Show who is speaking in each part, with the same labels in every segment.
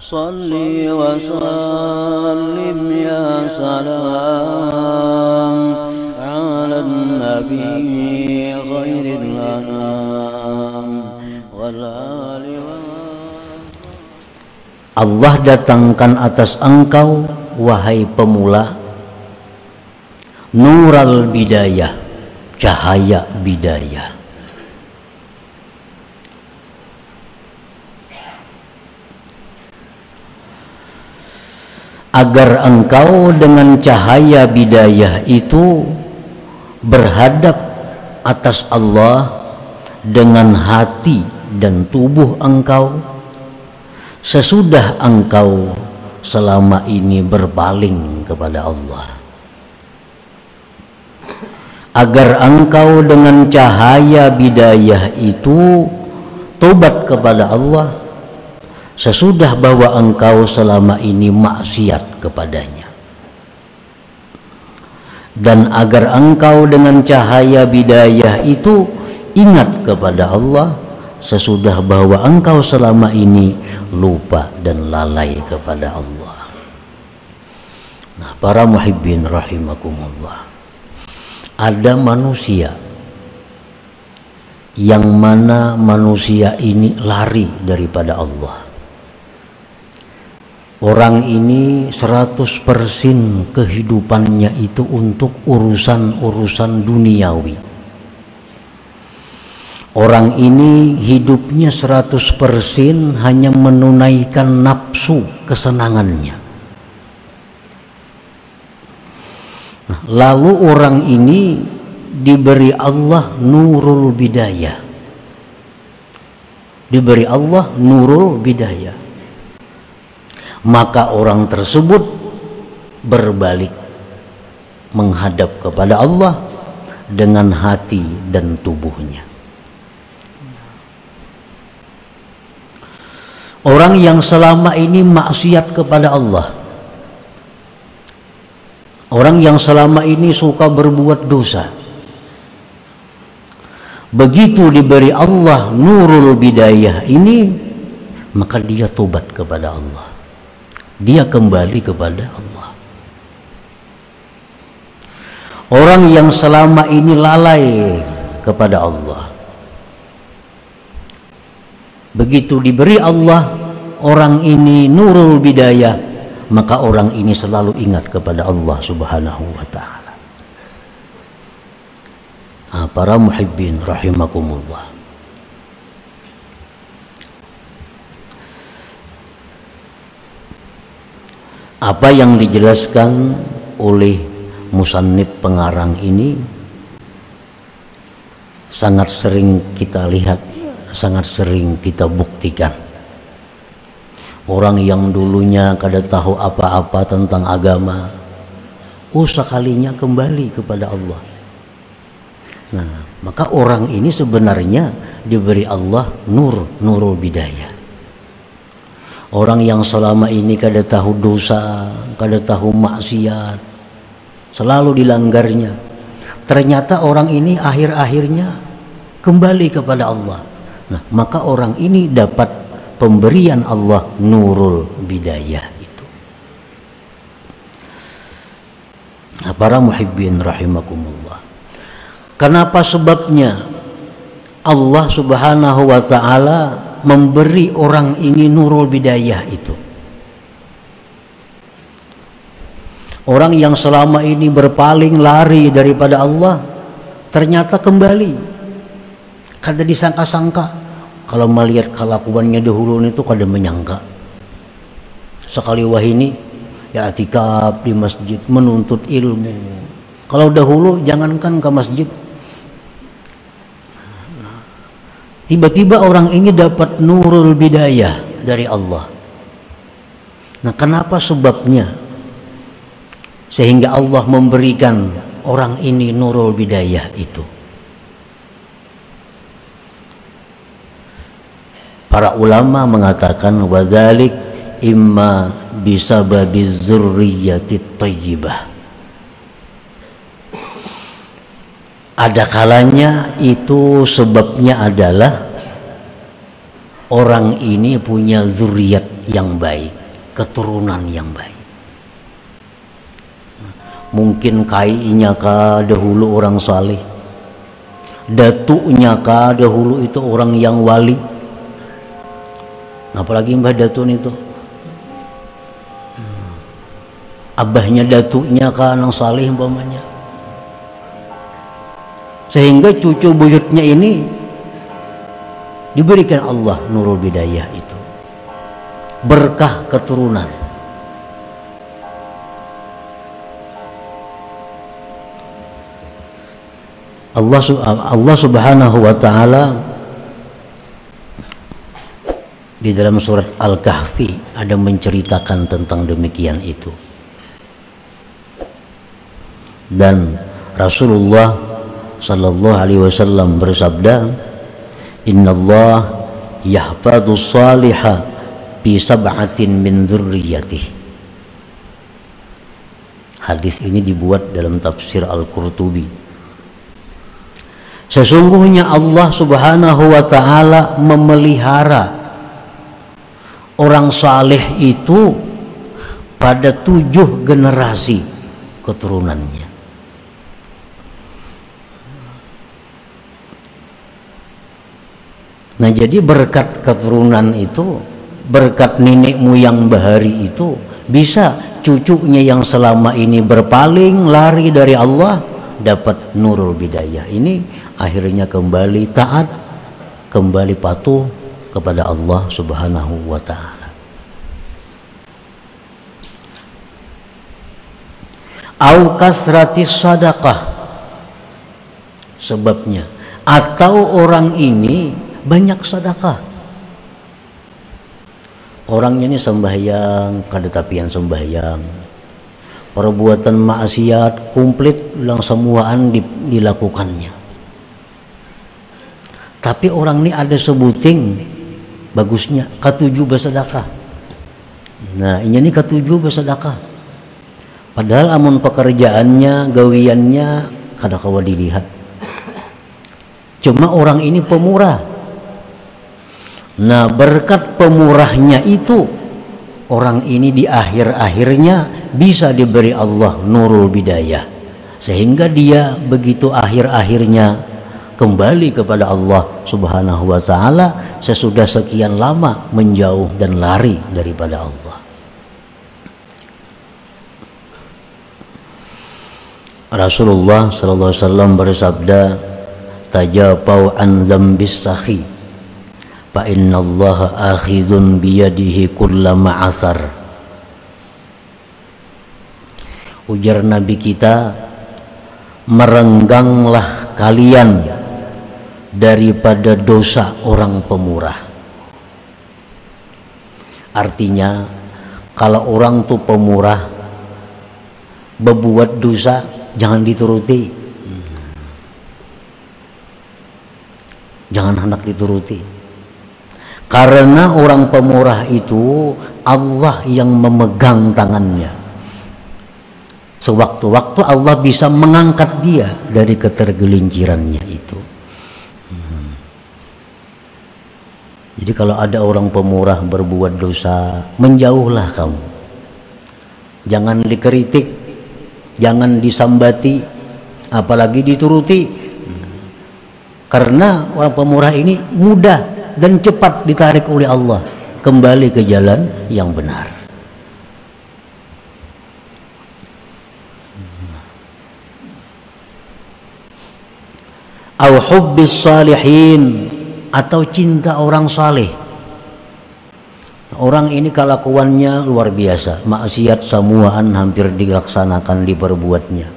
Speaker 1: Salli wa sallim ya salam ala nabi khairil anam wal ali wa. Allah datangkan atas engkau wahai pemula nural bidayah, cahaya bidayah. Agar engkau dengan cahaya bidayah itu berhadap atas Allah dengan hati dan tubuh engkau sesudah engkau selama ini berpaling kepada Allah. Agar engkau dengan cahaya bidayah itu tobat kepada Allah sesudah bahwa engkau selama ini maksiat kepadanya, dan agar engkau dengan cahaya bidayah itu ingat kepada Allah sesudah bahwa engkau selama ini lupa dan lalai kepada Allah. Nah, para muhibbin rahimakumullah, ada manusia yang mana manusia ini lari daripada Allah. Orang ini 100% kehidupannya itu untuk urusan-urusan duniawi. Orang ini hidupnya 100% hanya menunaikan nafsu kesenangannya. Nah, lalu orang ini diberi Allah nurul bidayah. Diberi Allah nurul bidayah. Maka orang tersebut berbalik menghadap kepada Allah dengan hati dan tubuhnya. Orang yang selama ini maksiat kepada Allah, orang yang selama ini suka berbuat dosa, begitu diberi Allah nurul bidayah ini, maka dia tobat kepada Allah. Dia kembali kepada Allah. Orang yang selama ini lalai kepada Allah, begitu diberi Allah orang ini nurul bidayah, maka orang ini selalu ingat kepada Allah Subhanahu wa ta'ala. Nah, para muhibbin rahimakumullah, apa yang dijelaskan oleh musannif pengarang ini sangat sering kita lihat, sangat sering kita buktikan. Orang yang dulunya kada tahu apa-apa tentang agama, sekalinya kembali kepada Allah. Nah, maka orang ini sebenarnya diberi Allah nurul bidayah. Orang yang selama ini kada tahu dosa, kada tahu maksiat, selalu dilanggarnya, ternyata orang ini akhir-akhirnya kembali kepada Allah. Nah, maka orang ini dapat pemberian Allah nurul bidayah itu. Nah, para muhibbin rahimakumullah, kenapa sebabnya Allah Subhanahu wa ta'ala memberi orang ini nurul bidayah itu? Orang yang selama ini berpaling lari daripada Allah ternyata kembali. Kada disangka-sangka, kalau melihat kelakuannya dahulu itu kada menyangka. Sekali wahini ya i'tikaf di masjid, menuntut ilmu. Kalau dahulu jangankan ke masjid, tiba-tiba orang ini dapat nurul bidayah dari Allah. Nah, kenapa sebabnya sehingga Allah memberikan orang ini nurul bidayah itu? Para ulama mengatakan wadzalik imma bisababiz dzurriyyatit thayyibah. Ada kalanya itu sebabnya adalah orang ini punya zuriat yang baik, keturunan yang baik. Mungkin kainya kah dahulu orang saleh, datuknya kah dahulu itu orang yang wali. Apalagi Mbah Datun itu, abahnya datuknya kah anak saleh umpamanya, sehingga cucu buyutnya ini diberikan Allah nurul bidayah itu, berkah keturunan. Allah Subhanahu wa ta'ala di dalam surat Al-Kahfi ada menceritakan tentang demikian itu. Dan Rasulullah sallallahu alaihi wasallam bersabda, "Innallah yahfadus salihah bi sab'atin min dzurriyyatihi." Hadis ini dibuat dalam tafsir Al-Qurtubi. Sesungguhnya Allah Subhanahu wa ta'ala memelihara orang saleh itu pada 7 generasi keturunannya. Nah, jadi berkat keturunan itu, berkat nenek moyang bahari itu, bisa cucunya yang selama ini berpaling lari dari Allah dapat nurul bidayah ini, akhirnya kembali taat, kembali patuh kepada Allah Subhanahu wa ta'ala. Au kasratis sadaqah, sebabnya, atau orang ini banyak sedekah. Orangnya ini sembahyang, kadetapian sembahyang, perbuatan maksiat komplit bilang semuaan dilakukannya. Tapi orang ini ada sebuting bagusnya ketujuh bersedekah. Nah, ini ketujuh bersedekah. Padahal amun pekerjaannya, gawiannya kada kawa dilihat. Cuma orang ini pemurah. Nah, berkat pemurahnya itu, orang ini di akhir-akhirnya bisa diberi Allah nurul bidayah, sehingga dia begitu akhir-akhirnya kembali kepada Allah Subhanahu wa ta'ala sesudah sekian lama menjauh dan lari daripada Allah. Rasulullah sallallahu alaihi wasallam bersabda, tajapau an dzambis sakhi fa innallaha akhidun biyadihi kullama asar. Ujar Nabi kita, merengganglah kalian daripada dosa orang pemurah. Artinya, kalau orang tuh pemurah berbuat dosa, jangan dituruti, jangan hendak dituruti. Karena orang pemurah itu Allah yang memegang tangannya. Sewaktu-waktu Allah bisa mengangkat dia dari ketergelincirannya itu. Jadi kalau ada orang pemurah berbuat dosa, menjauhlah kamu. Jangan dikritik, jangan disambati, apalagi dituruti. Karena orang pemurah ini mudah dan cepat ditarik oleh Allah kembali ke jalan yang benar. Au hubbis salihin, atau cinta orang saleh. Orang ini kelakuannya luar biasa, maksiat semuaan hampir dilaksanakan, diperbuatnya.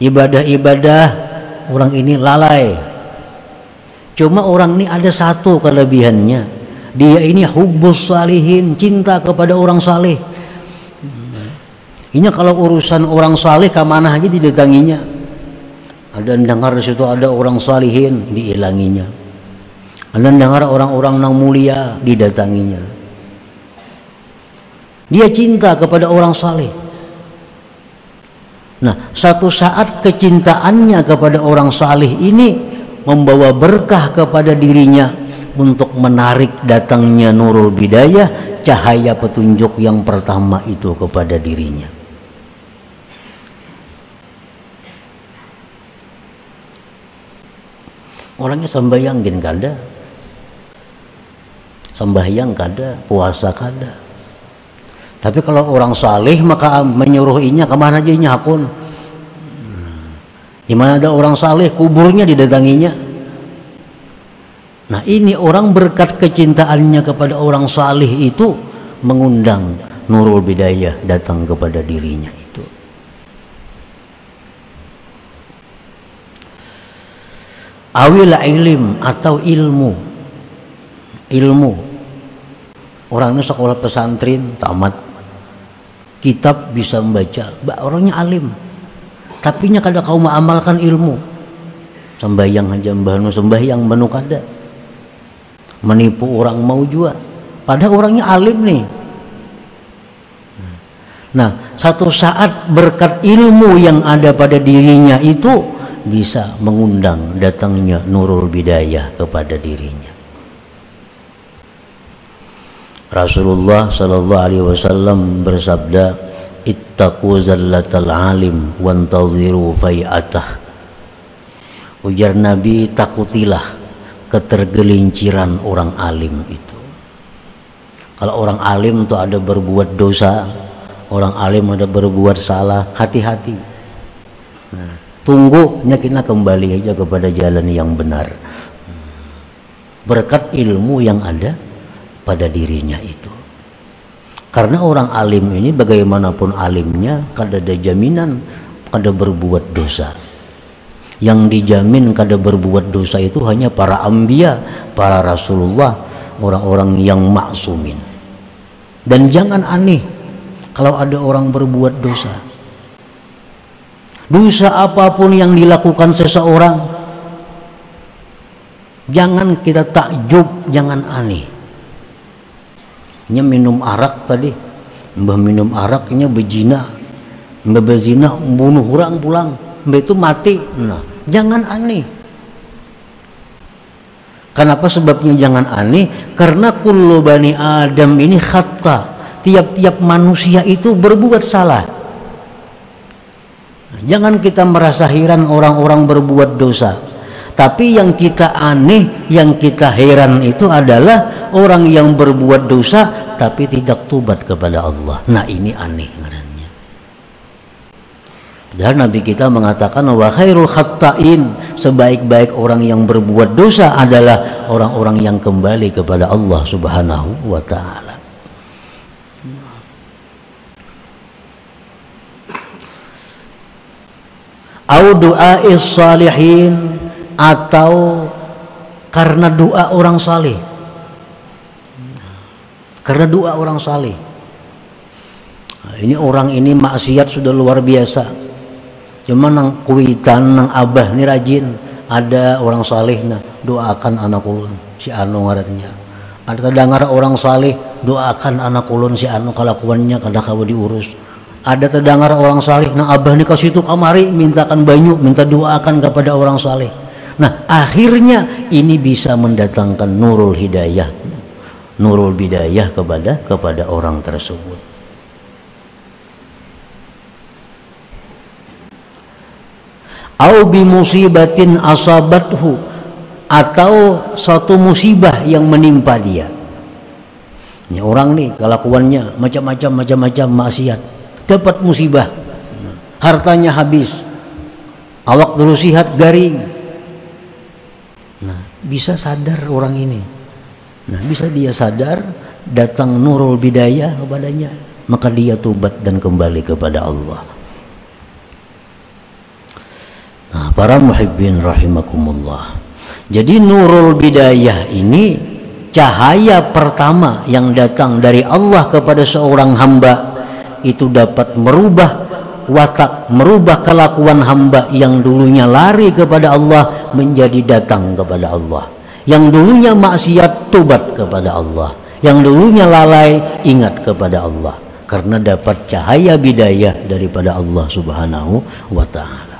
Speaker 1: Ibadah-ibadah orang ini lalai. Cuma orang ini ada satu kelebihannya, dia ini hubbus salihin, cinta kepada orang saleh. Ini kalau urusan orang saleh kemana aja didatanginya. Ada dengar di situ ada orang salihin, diilanginya. Ada dengar orang-orang yang mulia, didatanginya. Dia cinta kepada orang saleh. Nah, satu saat kecintaannya kepada orang saleh ini membawa berkah kepada dirinya untuk menarik datangnya nurul bidayah, cahaya petunjuk yang pertama itu kepada dirinya. Orangnya sembahyang kada, sembahyang kada, puasa kada. Tapi kalau orang saleh maka menyuruhinya kemana aja nyakun. Di mana ada orang saleh, kuburnya didatanginya. Nah ini orang berkat kecintaannya kepada orang saleh itu mengundang nurul bidayah datang kepada dirinya itu. Awil ilim atau ilmu. Orangnya sekolah pesantren tamat, kitab bisa membaca, orangnya alim, tapi nya kada kau mengamalkan ilmu. Sembahyang aja mbahnu sembahyang banu kada, menipu orang mau juga, padahal orangnya alim nih. Nah satu saat berkat ilmu yang ada pada dirinya itu bisa mengundang datangnya nurul bidayah kepada dirinya. Rasulullah sallallahu alaihi wasallam bersabda, ittaqu zallatal alim wantaziru fai'atah. Ujar Nabi, takutilah ketergelinciran orang alim itu. Kalau orang alim itu ada berbuat dosa, orang alim ada berbuat salah, hati-hati. Nah, tunggunya kita kembali aja kepada jalan yang benar berkat ilmu yang ada pada dirinya itu. Karena orang alim ini bagaimanapun alimnya kada ada jaminan kada berbuat dosa. Yang dijamin kada berbuat dosa itu hanya para anbiya, para rasulullah, orang-orang yang maksumin. Dan jangan aneh kalau ada orang berbuat dosa. Dosa apapun yang dilakukan seseorang, jangan kita takjub, jangan aneh. Nya minum arak tadi, mbah minum araknya bezina, mbah bezina bunuh orang pulang, mbah itu mati. Nah, jangan aneh. Kenapa sebabnya jangan aneh? Karena kullu bani Adam ini khata, tiap-tiap manusia itu berbuat salah. Jangan kita merasa heran orang-orang berbuat dosa. Tapi yang kita aneh, yang kita heran itu adalah orang yang berbuat dosa tapi tidak tobat kepada Allah. Nah ini aneh ngarannya. Dan Nabi kita mengatakan wa khairul khatta'in, sebaik-baik orang yang berbuat dosa adalah orang-orang yang kembali kepada Allah Subhanahu wa ta'ala. Au du'a'is salihin, atau karena doa orang saleh. Karena doa orang saleh. Nah, ini orang ini maksiat sudah luar biasa. Cuma nang kuitan nang abah ini rajin. Ada orang saleh nah doakan anak ulun si anu ngarannya. Ada terdengar orang saleh doakan anak ulun si anu kalakuannya kada kawa diurus. Ada terdengar orang saleh nah abah ni ka situ kamari mintakan banyu, minta doakan kepada orang saleh. Nah akhirnya ini bisa mendatangkan nurul hidayah, nurul bidayah kepada orang tersebut. Au bi musibatin asabathu, atau suatu musibah yang menimpa dia. Ini orang nih kelakuannya macam-macam maksiat, dapat musibah, hartanya habis, awak terus sihat garing. Nah, bisa sadar orang ini. Nah, bisa dia sadar, datang nurul bidayah kepadanya, maka dia tobat dan kembali kepada Allah. Nah, para muhibbin rahimakumullah. Jadi nurul bidayah ini cahaya pertama yang datang dari Allah kepada seorang hamba, itu dapat merubah watak, merubah kelakuan hamba yang dulunya lari kepada Allah menjadi datang kepada Allah, yang dulunya maksiat tobat kepada Allah, yang dulunya lalai ingat kepada Allah, karena dapat cahaya bidayah daripada Allah Subhanahu wa ta'ala.